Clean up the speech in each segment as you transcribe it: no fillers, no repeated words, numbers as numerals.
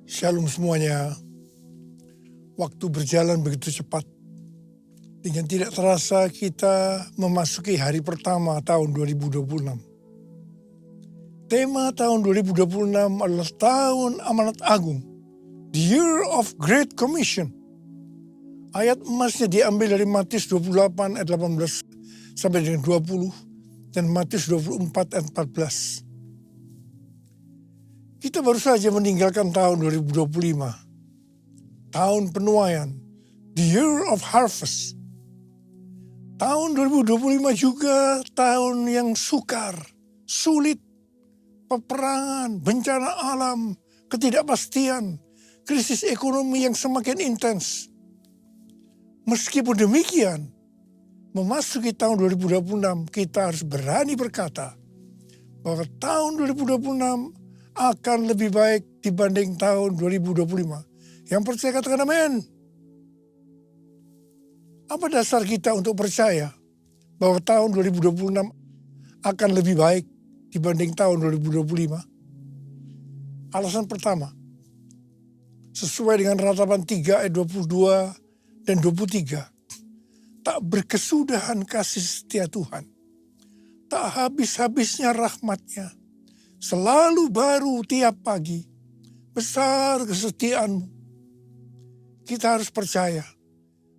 Shalom semuanya. Waktu berjalan begitu cepat. Dengan tidak terasa kita memasuki hari pertama tahun 2026. Tema tahun 2026 adalah tahun amanat agung. The Year of Great Commission. Ayat emasnya diambil dari Matius 28 ayat 18 sampai dengan 20 dan Matius 24 ayat 14. Kita baru saja meninggalkan tahun 2025. Tahun penuaian. The Year of Harvest. Tahun 2025 juga tahun yang sukar, sulit, peperangan, bencana alam, ketidakpastian, krisis ekonomi yang semakin intens. Meskipun demikian, memasuki tahun 2026 kita harus berani berkata bahwa tahun 2026 akan lebih baik dibanding tahun 2025. Yang percaya katakan amin. Apa dasar kita untuk percaya bahwa tahun 2026 akan lebih baik dibanding tahun 2025? Alasan pertama, sesuai dengan ratapan 3 ayat 22 dan 23. Tak berkesudahan kasih setia Tuhan. Tak habis-habisnya rahmatnya. Selalu baru tiap pagi. Besar kesetiaanmu. Kita harus percaya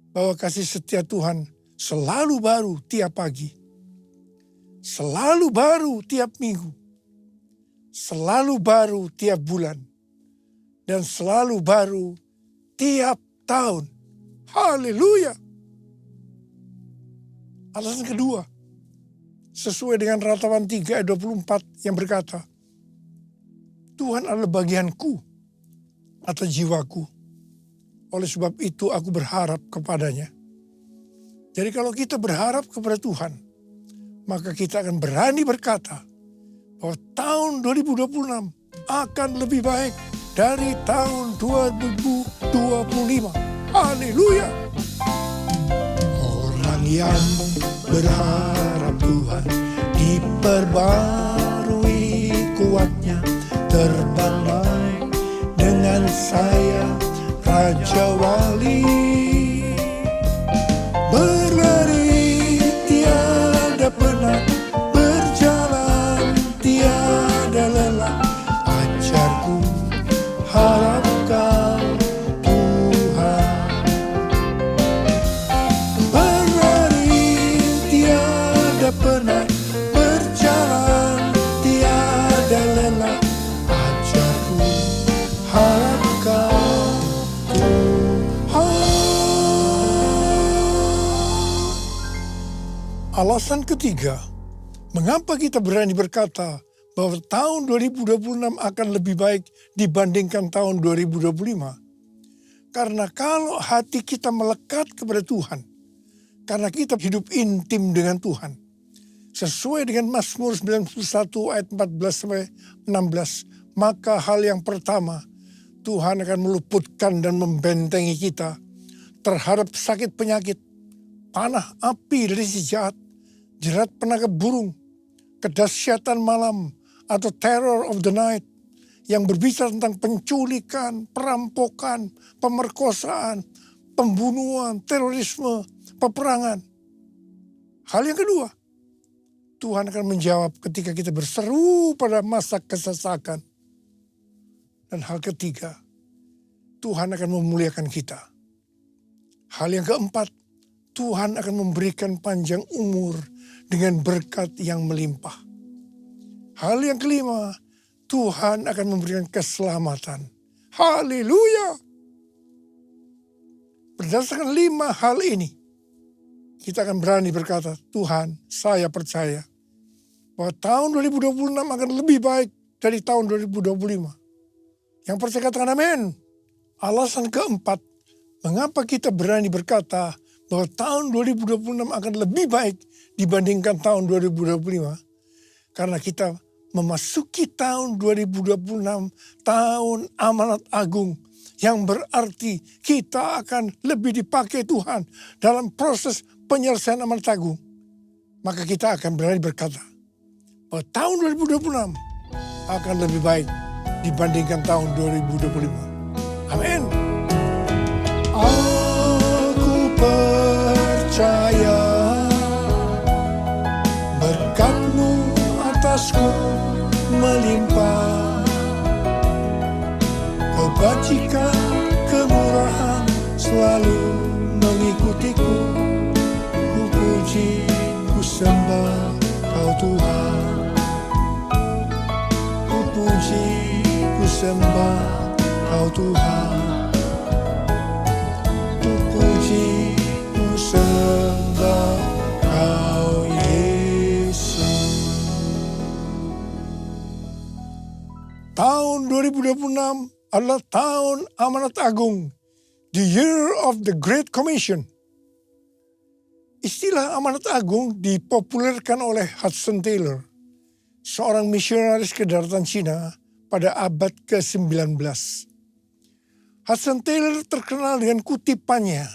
bahwa kasih setia Tuhan selalu baru tiap pagi. Selalu baru tiap minggu. Selalu baru tiap bulan. Dan selalu baru tiap tahun. Haleluya. Alasan kedua, sesuai dengan ratapan 3 ayat 24 yang berkata, Tuhan adalah bagianku atau jiwaku. Oleh sebab itu aku berharap kepadanya. Jadi kalau kita berharap kepada Tuhan, maka kita akan berani berkata bahwa tahun 2026 akan lebih baik dari tahun 2025. Haleluya. Orang yang berharap Tuhan diperbarui kuatnya. Terbang dengan saya Raja Wali, berlari tiada penat, berjalan tiada lelah, ajarku harapkan Tuhan. Berlari tiada penat, berjalan tiada lelah, harapkan Tuhan. Alasan ketiga, mengapa kita berani berkata bahwa tahun 2026 akan lebih baik dibandingkan tahun 2025? Karena kalau hati kita melekat kepada Tuhan, karena kita hidup intim dengan Tuhan, sesuai dengan Mazmur 91 ayat 14-16, maka hal yang pertama, Tuhan akan meluputkan dan membentengi kita terhadap sakit penyakit, panah api dari si jahat, jerat penangkap burung, kedahsyatan malam atau terror of the night yang berbicara tentang penculikan, perampokan, pemerkosaan, pembunuhan, terorisme, peperangan. Hal yang kedua, Tuhan akan menjawab ketika kita berseru pada masa kesesakan. Dan hal ketiga, Tuhan akan memuliakan kita. Hal yang keempat, Tuhan akan memberikan panjang umur dengan berkat yang melimpah. Hal yang kelima, Tuhan akan memberikan keselamatan. Haleluya! Berdasarkan 5 hal ini, kita akan berani berkata, Tuhan, saya percaya bahwa tahun 2026 akan lebih baik dari tahun 2025. Yang percaya katakan amin. Alasan keempat, mengapa kita berani berkata bahwa tahun 2026 akan lebih baik dibandingkan tahun 2025? Karena kita memasuki tahun 2026, tahun amanat agung. Yang berarti kita akan lebih dipakai Tuhan dalam proses penyelesaian amanat agung. Maka kita akan berani berkata bahwa tahun 2026 akan lebih baik dibandingkan tahun 2025. Amin. Aku percaya berkat-Mu atasku melimpah, kebajikan, kemurahan selalu mengikutiku. Ku puji, ku sembah Kau Tuhan. Ku puji, ku sembah Kau Tuhan. Ku puji, ku sembah Kau Yesus. Tahun 2026 adalah tahun amanat agung, the year of the Great Commission. Istilah amanat agung dipopulerkan oleh Hudson Taylor, seorang misionaris ke daratan Cina pada abad ke-19. Hudson Taylor terkenal dengan kutipannya,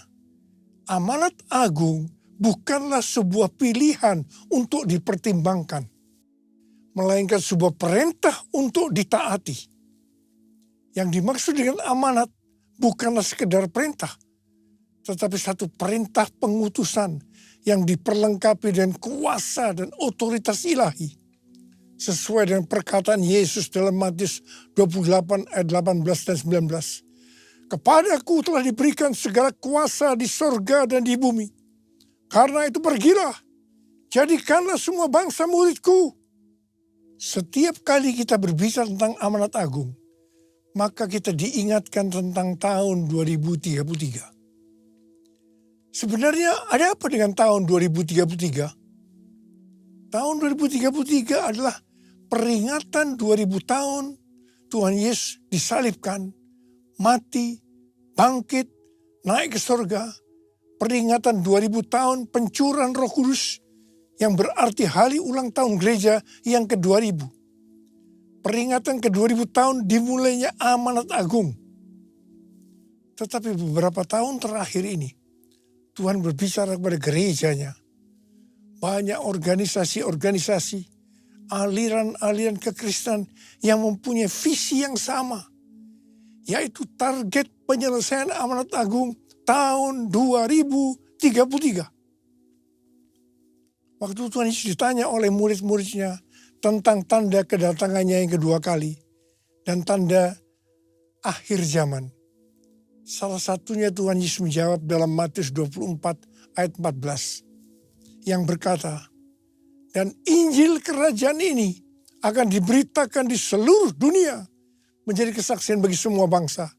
amanat agung bukanlah sebuah pilihan untuk dipertimbangkan, melainkan sebuah perintah untuk ditaati. Yang dimaksud dengan amanat bukanlah sekedar perintah, tetapi satu perintah pengutusan yang diperlengkapi dengan kuasa dan otoritas ilahi. Sesuai dengan perkataan Yesus dalam Matius 28 ayat 18 dan 19. Kepadaku telah diberikan segala kuasa di sorga dan di bumi. Karena itu pergilah, jadikanlah semua bangsa muridku. Setiap kali kita berbicara tentang amanat agung, maka kita diingatkan tentang tahun 2033. Sebenarnya ada apa dengan tahun 2033? Tahun 2033 adalah peringatan 2000 tahun Tuhan Yesus disalibkan, mati, bangkit, naik ke surga. Peringatan 2000 tahun pencurahan Roh Kudus yang berarti hari ulang tahun gereja yang ke-2000. Peringatan ke-2000 tahun dimulainya amanat agung. Tetapi beberapa tahun terakhir ini, Tuhan berbicara kepada gerejanya. Banyak organisasi-organisasi, aliran-aliran kekristenan yang mempunyai visi yang sama, yaitu target penyelesaian amanat agung tahun 2033. Waktu Tuhan Yesus ditanya oleh murid-muridnya tentang tanda kedatangannya yang kedua kali dan tanda akhir zaman. Salah satunya Tuhan Yesus menjawab dalam Matius 24 ayat 14 yang berkata, dan Injil kerajaan ini akan diberitakan di seluruh dunia menjadi kesaksian bagi semua bangsa.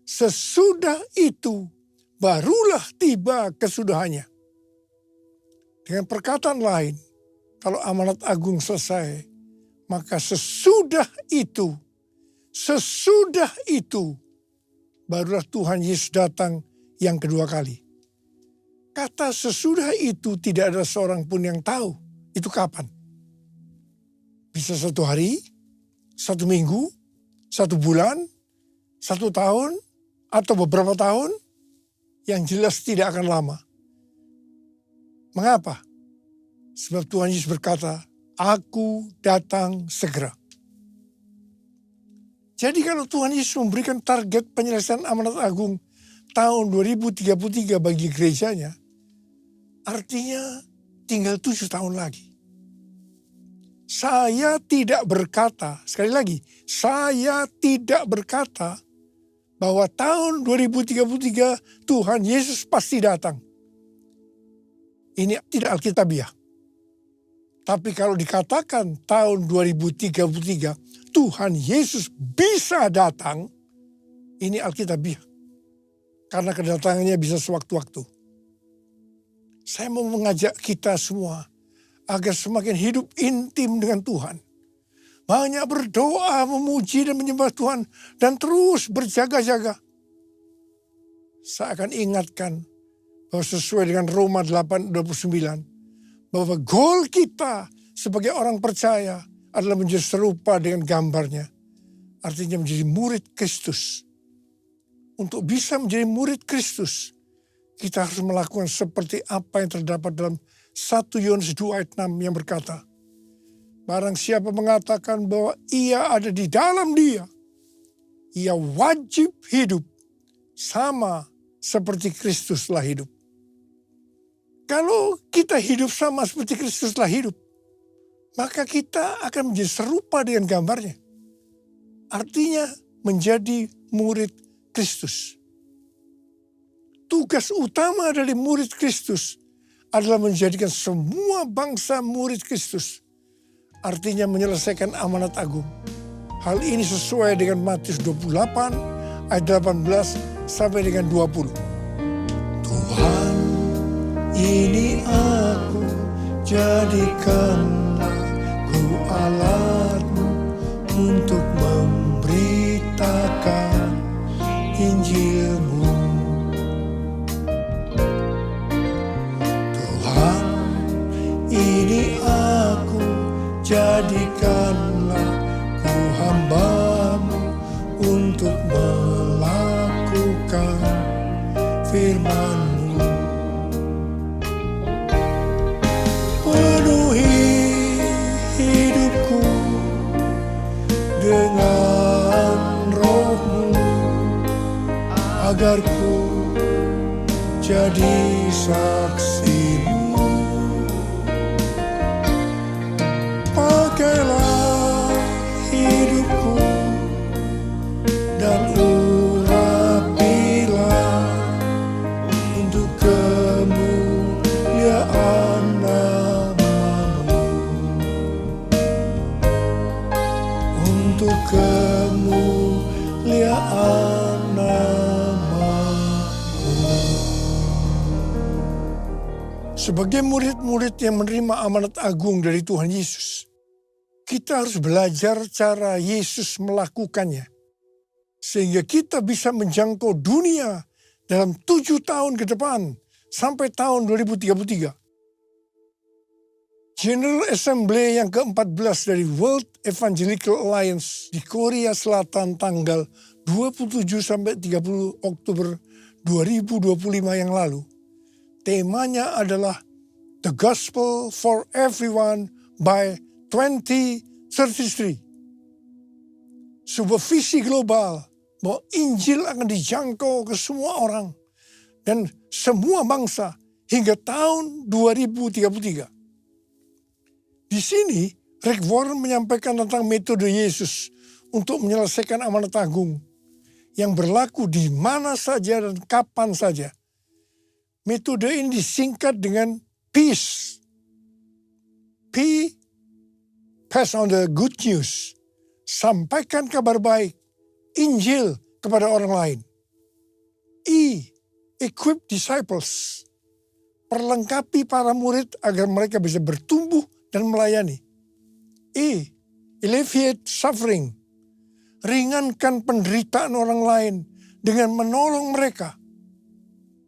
Sesudah itu barulah tiba kesudahannya. Dengan perkataan lain, kalau amanat agung selesai, maka sesudah itu barulah Tuhan Yesus datang yang kedua kali. Kata sesudah itu tidak ada seorang pun yang tahu itu kapan. Bisa 1 hari, 1 minggu, 1 bulan, 1 tahun, atau beberapa tahun, yang jelas tidak akan lama. Mengapa? Sebab Tuhan Yesus berkata, aku datang segera. Jadi kalau Tuhan Yesus memberikan target penyelesaian amanat agung tahun 2033 bagi gerejanya, artinya tinggal 7 tahun lagi. Saya tidak berkata, sekali lagi, saya tidak berkata bahwa tahun 2033 Tuhan Yesus pasti datang. Ini tidak alkitabiah. Tapi kalau dikatakan tahun 2033 Tuhan Yesus bisa datang, ini alkitabiah. Karena kedatangannya bisa sewaktu-waktu. Saya mau mengajak kita semua agar semakin hidup intim dengan Tuhan. Banyak berdoa, memuji dan menyembah Tuhan dan terus berjaga-jaga. Saya akan ingatkan bahwa sesuai dengan Roma 8:29 bahwa goal kita sebagai orang percaya adalah menjadi serupa dengan gambarnya. Artinya menjadi murid Kristus. Untuk bisa menjadi murid Kristus, kita harus melakukan seperti apa yang terdapat dalam 1 Yohanes 2 ayat 6 yang berkata, barang siapa mengatakan bahwa ia ada di dalam dia, ia wajib hidup sama seperti Kristuslah hidup. Kalau kita hidup sama seperti Kristuslah hidup, maka kita akan menjadi serupa dengan gambarnya. Artinya menjadi murid Kristus. Tugas utama dari murid Kristus adalah menjadikan semua bangsa murid Kristus. Artinya menyelesaikan amanat agung. Hal ini sesuai dengan Matius 28 ayat 18 sampai dengan 20. Tuhan, ini aku, jadikanlah ku alatmu untuk memberitakan Injilmu. Tuhan, ini aku, jadikanlah ku hamba-Mu untuk melakukan firman-Mu. Penuhi hidupku dengan Roh-Mu, agar ku jadi saksi-Mu. Pakailah hidupku dan urapilah untuk kemuliaan nama-Mu. Untuk kemuliaan nama-Mu. Sebagai murid-murid yang menerima amanat agung dari Tuhan Yesus, kita harus belajar cara Yesus melakukannya. Sehingga kita bisa menjangkau dunia dalam 7 tahun ke depan sampai tahun 2033. General Assembly yang ke-14 dari World Evangelical Alliance di Korea Selatan tanggal 27 sampai 30 Oktober 2025 yang lalu. Temanya adalah The Gospel for Everyone by 2033. Sebuah visi global bahwa Injil akan dijangkau ke semua orang dan semua bangsa hingga tahun 2033. Di sini Rick Warren menyampaikan tentang metode Yesus untuk menyelesaikan amanat agung yang berlaku di mana saja dan kapan saja. Metode ini disingkat dengan peace. P, pass on the good news. Sampaikan kabar baik, Injil kepada orang lain. E, equip disciples. Perlengkapi para murid agar mereka bisa bertumbuh dan melayani. E, alleviate suffering. Ringankan penderitaan orang lain dengan menolong mereka.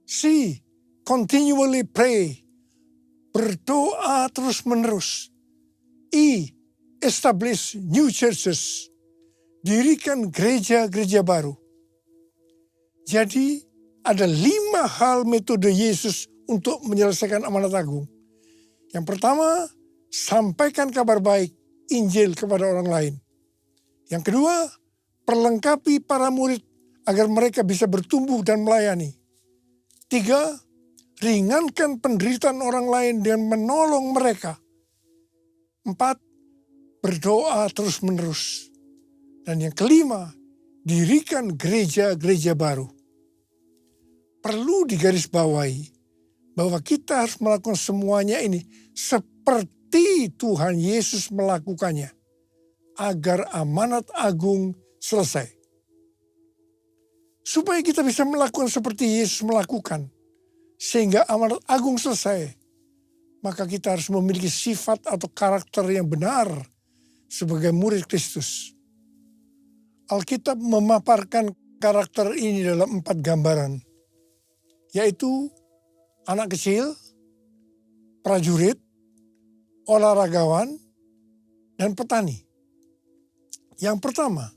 C, continually pray. Berdoa terus-menerus. E, establish new churches. Dirikan gereja-gereja baru. Jadi ada 5 hal metode Yesus untuk menyelesaikan amanat agung. Yang pertama, sampaikan kabar baik, Injil kepada orang lain. Yang kedua, perlengkapi para murid agar mereka bisa bertumbuh dan melayani. 3, ringankan penderitaan orang lain dengan menolong mereka. 4, berdoa terus-menerus. Dan yang kelima, dirikan gereja-gereja baru. Perlu digarisbawahi bahwa kita harus melakukan semuanya ini seperti Tuhan Yesus melakukannya, agar amanat agung selesai. Supaya kita bisa melakukan seperti Yesus melakukan, sehingga amanat agung selesai, maka kita harus memiliki sifat atau karakter yang benar sebagai murid Kristus. Alkitab memaparkan karakter ini dalam 4 gambaran, yaitu anak kecil, prajurit, olahragawan, dan petani. Yang pertama,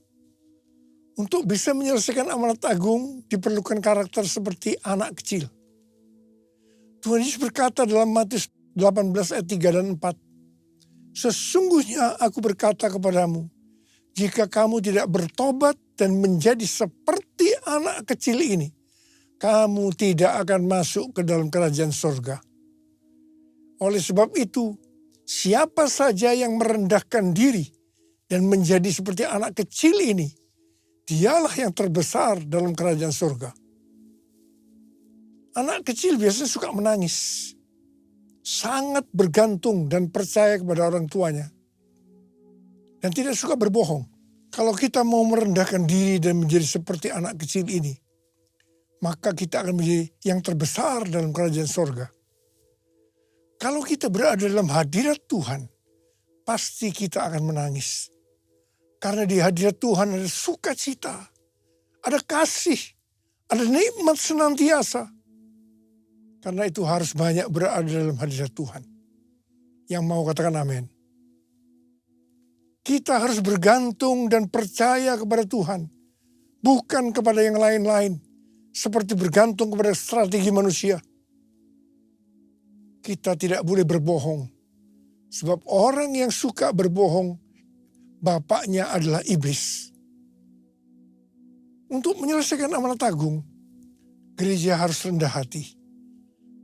untuk bisa menyelesaikan amanat agung diperlukan karakter seperti anak kecil. Tuhan Yesus berkata dalam Matius 18 ayat 3 dan 4, "Sesungguhnya aku berkata kepadamu, jika kamu tidak bertobat dan menjadi seperti anak kecil ini, kamu tidak akan masuk ke dalam kerajaan surga. Oleh sebab itu, siapa saja yang merendahkan diri dan menjadi seperti anak kecil ini, dialah yang terbesar dalam kerajaan surga. Anak kecil biasanya suka menangis, sangat bergantung dan percaya kepada orang tuanya, dan tidak suka berbohong. Kalau kita mau merendahkan diri dan menjadi seperti anak kecil ini, maka kita akan menjadi yang terbesar dalam kerajaan surga. Kalau kita berada dalam hadirat Tuhan, pasti kita akan menangis. Karena di hadirat Tuhan ada sukacita, ada kasih, ada nikmat senantiasa. Karena itu harus banyak berada dalam hadirat Tuhan. Yang mau katakan amin. Kita harus bergantung dan percaya kepada Tuhan. Bukan kepada yang lain-lain. Seperti bergantung kepada strategi manusia. Kita tidak boleh berbohong. Sebab orang yang suka berbohong, bapaknya adalah iblis. Untuk menyelesaikan amanat agung, gereja harus rendah hati.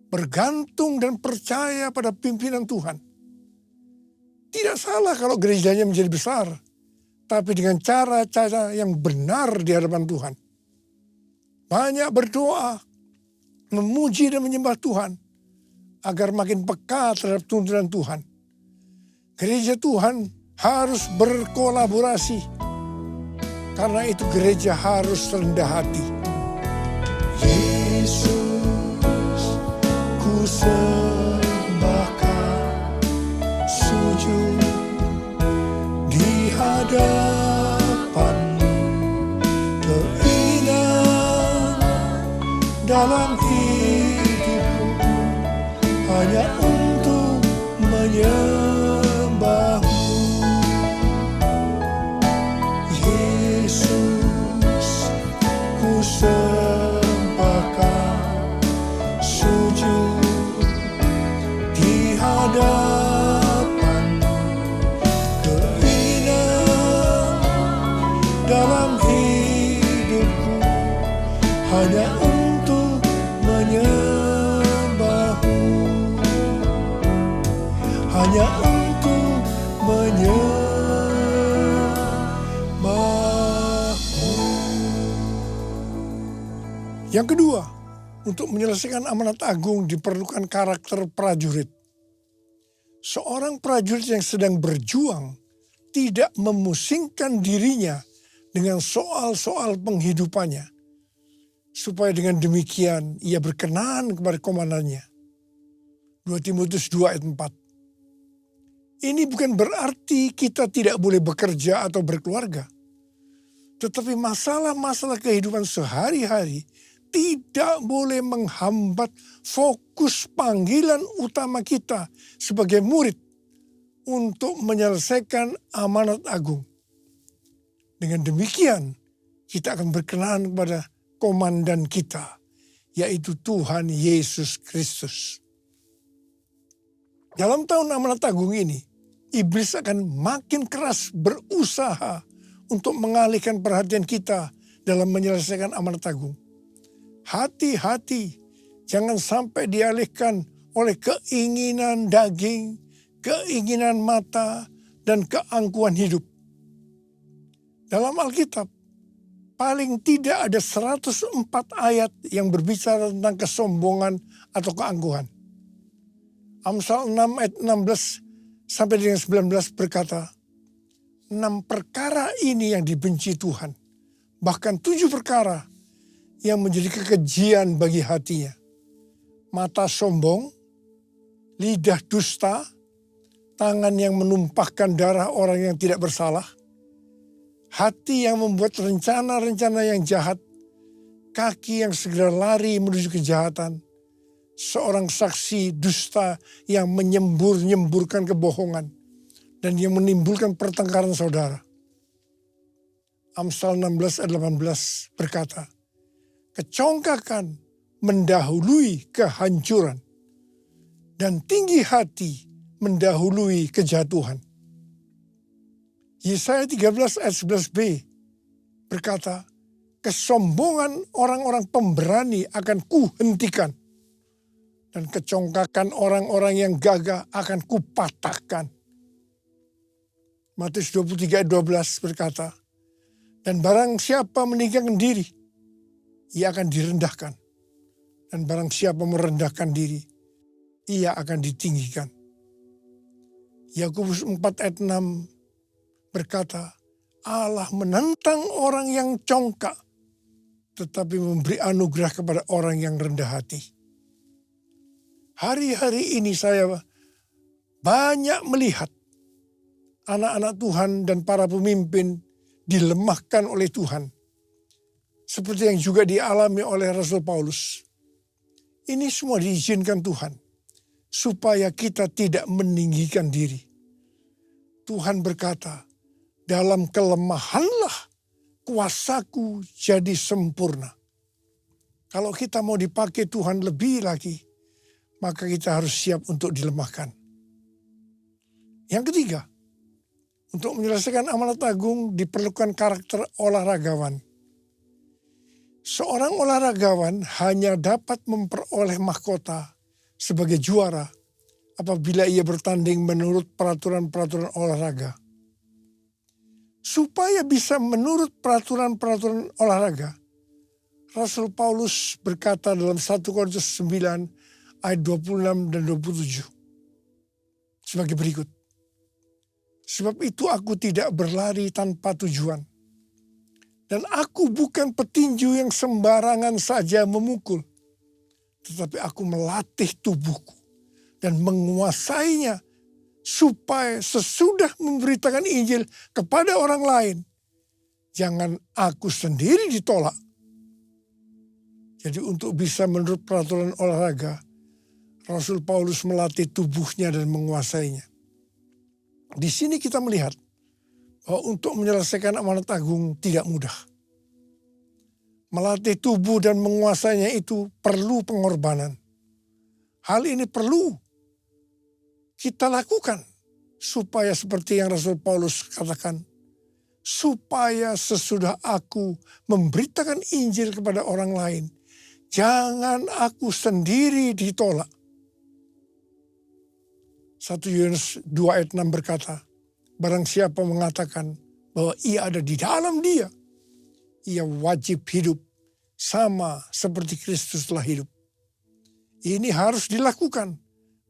Bergantung dan percaya pada pimpinan Tuhan. Tidak salah kalau gerejanya menjadi besar, tapi dengan cara-cara yang benar di hadapan Tuhan. Banyak berdoa, memuji dan menyembah Tuhan, agar makin peka terhadap tuntunan Tuhan. Gereja Tuhan harus berkolaborasi, karena itu gereja harus rendah hati. Yesus, ku sembahkan, sujud di hadapan-Mu, keinginan dalam hidupku hanya untuk menyembah-Mu. Yesus, ku sembahkan, sujud di hadapan-Mu, keinginan dalam hidupku hanya untuk menyembah-Mu, hanya untuk menyembah-Mu. Yang kedua, untuk menyelesaikan amanat agung diperlukan karakter prajurit. Seorang prajurit yang sedang berjuang tidak memusingkan dirinya dengan soal-soal penghidupannya, supaya dengan demikian ia berkenan kepada komandannya. 2 Timotius 2 ayat 4. Ini bukan berarti kita tidak boleh bekerja atau berkeluarga. Tetapi masalah-masalah kehidupan sehari-hari tidak boleh menghambat fokus panggilan utama kita sebagai murid untuk menyelesaikan amanat agung. Dengan demikian, kita akan berkenan kepada komandan kita, yaitu Tuhan Yesus Kristus. Dalam tahun amanat agung ini, iblis akan makin keras berusaha untuk mengalihkan perhatian kita dalam menyelesaikan amanat agung. Hati-hati, jangan sampai dialihkan oleh keinginan daging, keinginan mata, dan keangkuhan hidup. Dalam Alkitab, paling tidak ada 104 ayat yang berbicara tentang kesombongan atau keangkuhan. Amsal 6 ayat 16 sampai dengan 19 berkata, 6 perkara ini yang dibenci Tuhan, bahkan 7 perkara yang menjadi kekejian bagi hatinya. Mata sombong, lidah dusta, tangan yang menumpahkan darah orang yang tidak bersalah, hati yang membuat rencana-rencana yang jahat, kaki yang segera lari menuju kejahatan, seorang saksi dusta yang menyembur-nyemburkan kebohongan, dan yang menimbulkan pertengkaran saudara. Amsal 16 ayat 18 berkata, kecongkakan mendahului kehancuran, dan tinggi hati mendahului kejatuhan. Yesaya 13 ayat 11b berkata, kesombongan orang-orang pemberani akan kuhentikan. Dan kecongkakan orang-orang yang gagah akan kupatahkan. Matius 23 ayat 12 berkata, dan barang siapa meninggikan diri, ia akan direndahkan. Dan barang siapa merendahkan diri, ia akan ditinggikan. Yakobus 4 ayat 6 berkata, Allah menentang orang yang congkak, tetapi memberi anugerah kepada orang yang rendah hati. Hari-hari ini saya banyak melihat anak-anak Tuhan dan para pemimpin dilemahkan oleh Tuhan. Seperti yang juga dialami oleh Rasul Paulus. Ini semua diizinkan Tuhan. Supaya kita tidak meninggikan diri. Tuhan berkata, dalam kelemahanlah kuasaku jadi sempurna. Kalau kita mau dipakai Tuhan lebih lagi, maka kita harus siap untuk dilemahkan. Yang ketiga, untuk menyelesaikan amanat agung diperlukan karakter olahragawan. Seorang olahragawan hanya dapat memperoleh mahkota sebagai juara apabila ia bertanding menurut peraturan-peraturan olahraga. Supaya bisa menurut peraturan-peraturan olahraga, Rasul Paulus berkata dalam 1 Korintus 9 ayat 26 dan 27 sebagai berikut. Sebab itu aku tidak berlari tanpa tujuan. Dan aku bukan petinju yang sembarangan saja memukul. Tetapi aku melatih tubuhku dan menguasainya. Supaya sesudah memberitakan Injil kepada orang lain. Jangan aku sendiri ditolak. Jadi untuk bisa menurut peraturan olahraga. Rasul Paulus melatih tubuhnya dan menguasainya. Di sini kita melihat bahwa untuk menyelesaikan amanat agung tidak mudah. Melatih tubuh dan menguasainya itu perlu pengorbanan. Hal ini perlu kita lakukan supaya seperti yang Rasul Paulus katakan, supaya sesudah aku memberitakan Injil kepada orang lain, jangan aku sendiri ditolak. 1 Yohanes 2 ayat 6 berkata, barang siapa mengatakan bahwa ia ada di dalam dia, ia wajib hidup sama seperti Kristus telah hidup. Ini harus dilakukan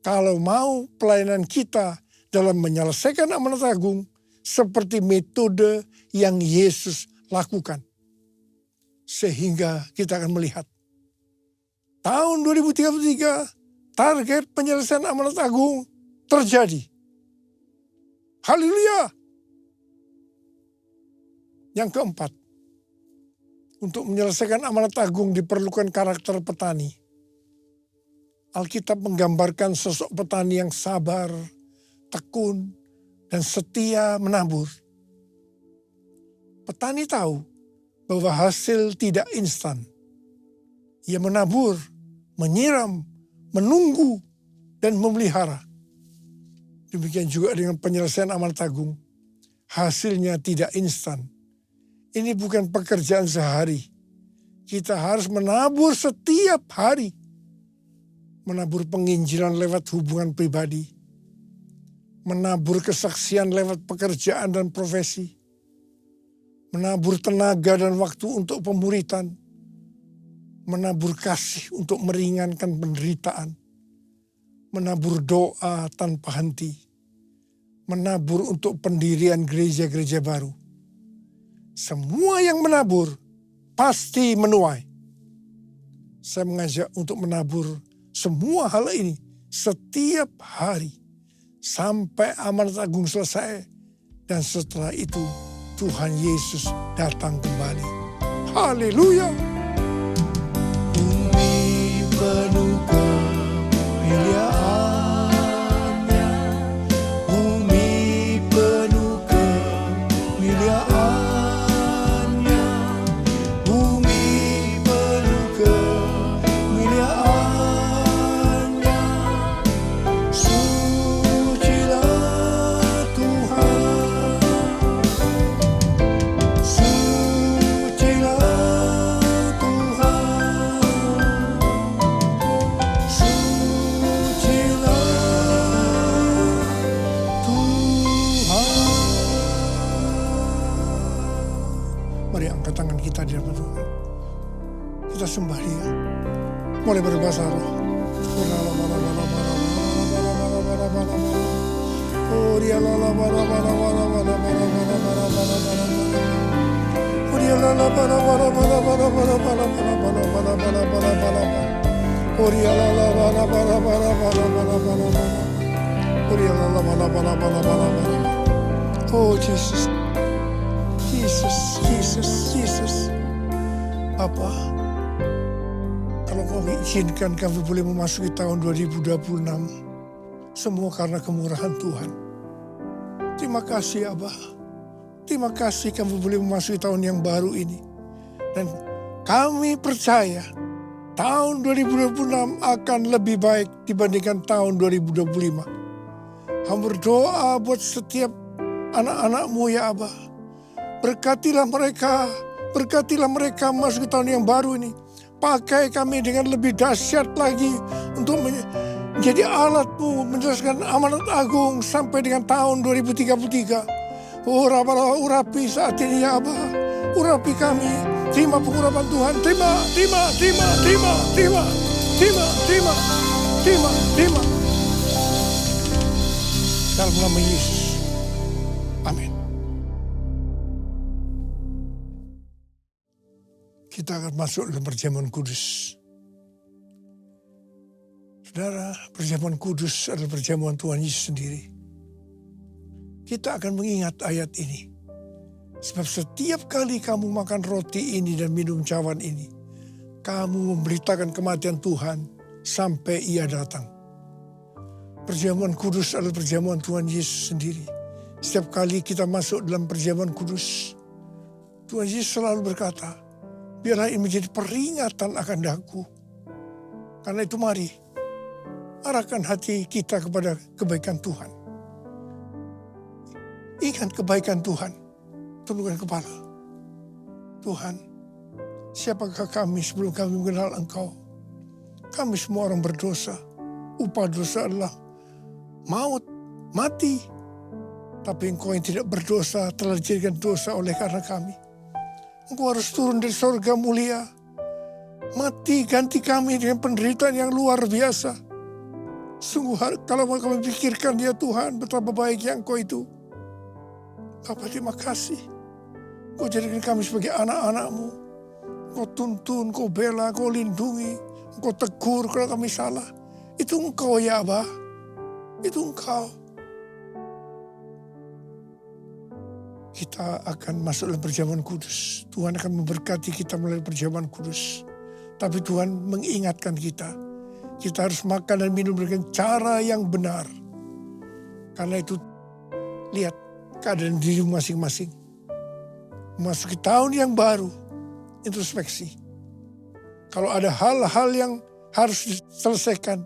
kalau mau pelayanan kita dalam menyelesaikan amanat agung seperti metode yang Yesus lakukan. Sehingga kita akan melihat tahun 2033 target penyelesaian amanat agung terjadi. Haleluya. Yang keempat, untuk menyelesaikan amanat agung diperlukan karakter petani. Alkitab menggambarkan sosok petani yang sabar, tekun, dan setia menabur. Petani tahu bahwa hasil tidak instan. Ia menabur, menyiram, menunggu, dan memelihara. Demikian juga dengan penyelesaian amanat agung. Hasilnya tidak instan. Ini bukan pekerjaan sehari. Kita harus menabur setiap hari. Menabur penginjilan lewat hubungan pribadi. Menabur kesaksian lewat pekerjaan dan profesi. Menabur tenaga dan waktu untuk pemuritan. Menabur kasih untuk meringankan penderitaan. Menabur doa tanpa henti. Menabur untuk pendirian gereja-gereja baru. Semua yang menabur pasti menuai. Saya mengajak untuk menabur semua hal ini setiap hari. Sampai amanat agung selesai. Dan setelah itu Tuhan Yesus datang kembali. Haleluya. Bumi penuh kemuliaan-Nya, bumi penuh kemuliaan-Nya, bumi penuh kemuliaan-Nya. Sucilah Tuhan, sucilah kita di hadapan Tuhan. Kita sembah Dia. Mulai berbahasa roh. Oh Jesus, Jesus, Jesus, Jesus. Bapa, kalau kau izinkan kami boleh memasuki tahun 2026, semua karena kemurahan Tuhan. Terima kasih Abah. Terima kasih kami boleh memasuki tahun yang baru ini. Dan kami percaya tahun 2026 akan lebih baik dibandingkan tahun 2025. Hamba berdoa buat setiap anak-anak-Mu ya Abah. Berkatilah mereka masuk ke tahun yang baru ini. Pakai kami dengan lebih dahsyat lagi untuk menjadi alat-Mu menjelaskan amanat agung sampai dengan tahun 2033. Urapi saat ini ya Abah. Urapi kami. Terima pengurapan Tuhan. Terima. Dalam nama Yesus. Amin. Kita akan masuk dalam perjamuan kudus. Saudara, perjamuan kudus adalah perjamuan Tuhan Yesus sendiri. Kita akan mengingat ayat ini. Sebab setiap kali kamu makan roti ini dan minum cawan ini, kamu memberitakan kematian Tuhan sampai Ia datang. Perjamuan kudus adalah perjamuan Tuhan Yesus sendiri. Setiap kali kita masuk dalam perjamuan kudus, Tuhan Yesus selalu berkata, biarlah ini menjadi peringatan akan daku. Karena itu mari, arahkan hati kita kepada kebaikan Tuhan. Ingat kebaikan Tuhan, tundukkan kepala. Tuhan, siapakah kami sebelum kami mengenal Engkau? Kami semua orang berdosa. Upah dosa adalah maut, mati. Tapi Engkau yang tidak berdosa telah dijadikan dosa oleh karena kami. Engkau harus turun dari surga mulia. Mati ganti kami dengan penderitaan yang luar biasa. Sungguh kalau kami pikirkan ya Tuhan, betapa baiknya Engkau itu. Bapa, terima kasih. Engkau jadikan kami sebagai anak-anak-Mu. Engkau tuntun, Engkau bela, Engkau lindungi. Engkau tegur kalau kami salah. Itu Engkau ya Abah. Itu Engkau. Kita akan masuk dalam perjamuan kudus. Tuhan akan memberkati kita melalui perjamuan kudus. Tapi Tuhan mengingatkan kita. Kita harus makan dan minum dengan cara yang benar. Karena itu, lihat keadaan diri masing-masing. Memasuki tahun yang baru, introspeksi. Kalau ada hal-hal yang harus diselesaikan,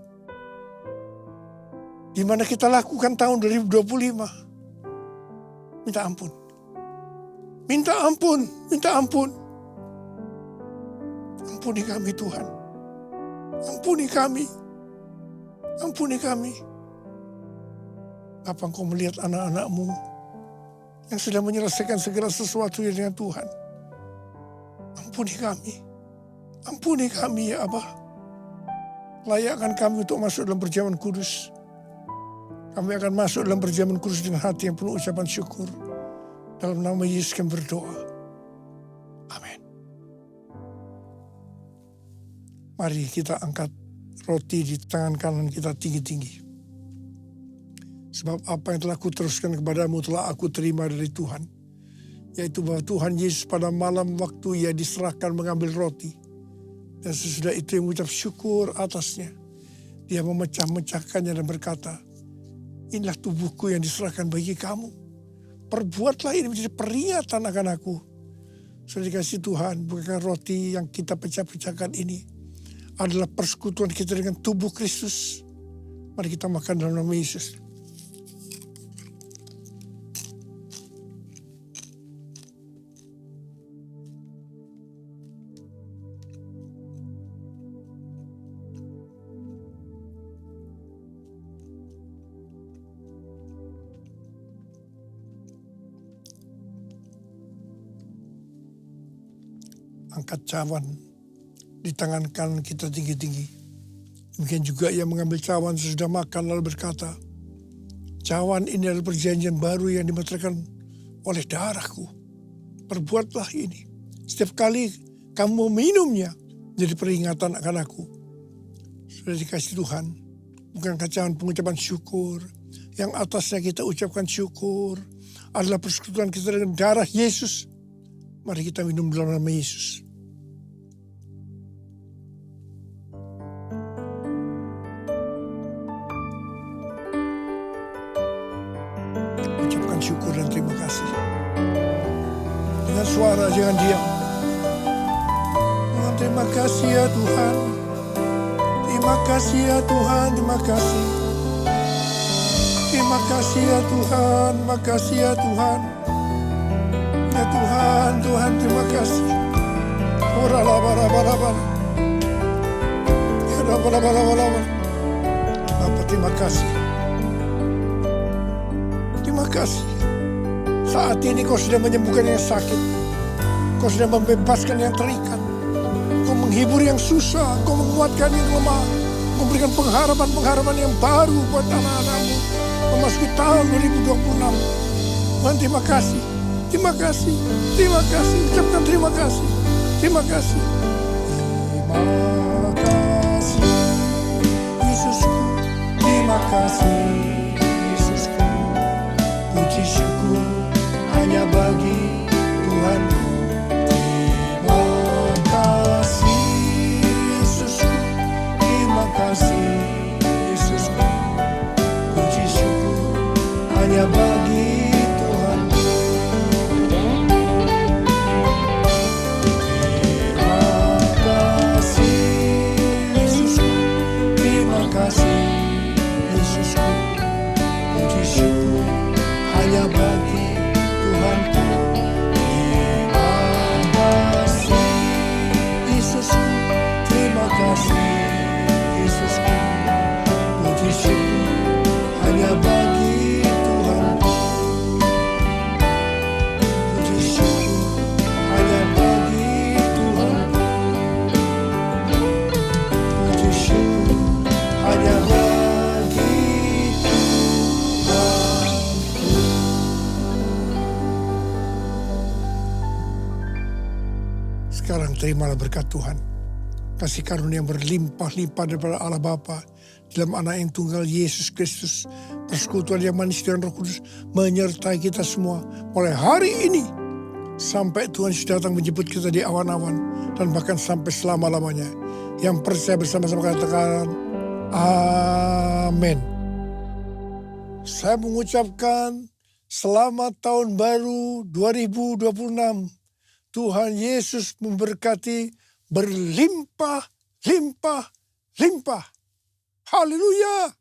di mana kita lakukan tahun 2025, minta ampun. Minta ampun. Ampuni kami Tuhan. Ampuni kami. Apa Engkau melihat anak-anak-Mu yang sedang menyelesaikan segala sesuatu dengan Tuhan? Ampuni kami ya Abah. Layakkan kami untuk masuk dalam perjamuan kudus. Kami akan masuk dalam perjamuan kudus dengan hati yang penuh ucapan syukur. Dalam nama Yesus kami berdoa. Amin. Mari kita angkat roti di tangan kanan kita tinggi-tinggi. Sebab apa yang telah kuteruskan kepadamu telah aku terima dari Tuhan. Yaitu bahwa Tuhan Yesus pada malam waktu Ia diserahkan mengambil roti. Dan sesudah itu Ia mengucap syukur atasnya. Dia memecah-mecahkannya dan berkata, inilah tubuhku yang diserahkan bagi kamu. Perbuatlah ini menjadi peringatan akan aku. Sudah dikasih Tuhan, bukan roti yang kita pecah-pecahkan ini adalah persekutuan kita dengan tubuh Kristus. Mari kita makan dalam nama Yesus. angkat cawan di tangan kanan kita tinggi-tinggi. Demikian juga ia mengambil cawan sesudah makan lalu berkata, cawan ini adalah perjanjian baru yang dimeteraikan oleh darahku. Perbuatlah ini setiap kali kamu minumnya, jadi peringatan akan aku. Sudah dikasih Tuhan, bukan cawan pengucapan syukur. Yang atasnya kita ucapkan syukur adalah persekutuan kita dengan darah Yesus. Mari kita minum dalam nama Yesus. Ucapkan syukur dan terima kasih. Dengan suara, jangan diam. Tuhan, terima kasih ya Tuhan. Terima kasih ya Tuhan, terima kasih. Terima kasih ya Tuhan, terima kasih ya Tuhan. Ya Tuhan, Tuhan terima kasih. Ora laba. Ya laba. Bapa terima kasih. Terima kasih. Saat ini kau sudah menyembuhkan yang sakit. Kau sudah membebaskan yang terikat. Kau menghibur yang susah. Kau menguatkan yang lemah. Kau memberikan pengharapan yang baru buat anak-anakmu. Memasuki tahun 2026. Tuhan terima kasih. Terima kasih. Terima kasih. Ucapkan terima kasih. Terima kasih. Terima kasih. Yesusku. Terima kasih. Yesusku. Puji syukur hanya bagi Tuhanku. Terima kasih. Yesusku. Terima kasih. Yesusku. Puji syukur hanya bagi Tuhanku. Hanya bagi Tuhanku. Terima kasih Yesusku. Terima kasih Yesusku. Puji syukur hanya bagi Tuhanku. Puji syukur hanya bagi Tuhanku. Puji syukur hanya bagi Sekarang terimalah berkat Tuhan. Kasih karunia yang berlimpah-limpah daripada Allah Bapa dalam Anak yang tunggal Yesus Kristus. Persekutuan yang manis dengan Roh Kudus menyertai kita semua mulai hari ini sampai Tuhan Yesus datang menjemput kita di awan-awan dan bahkan sampai selama-lamanya. Yang percaya bersama-sama katakan amin. Saya mengucapkan selamat tahun baru 2026. Tuhan Yesus memberkati berlimpah. Haleluya.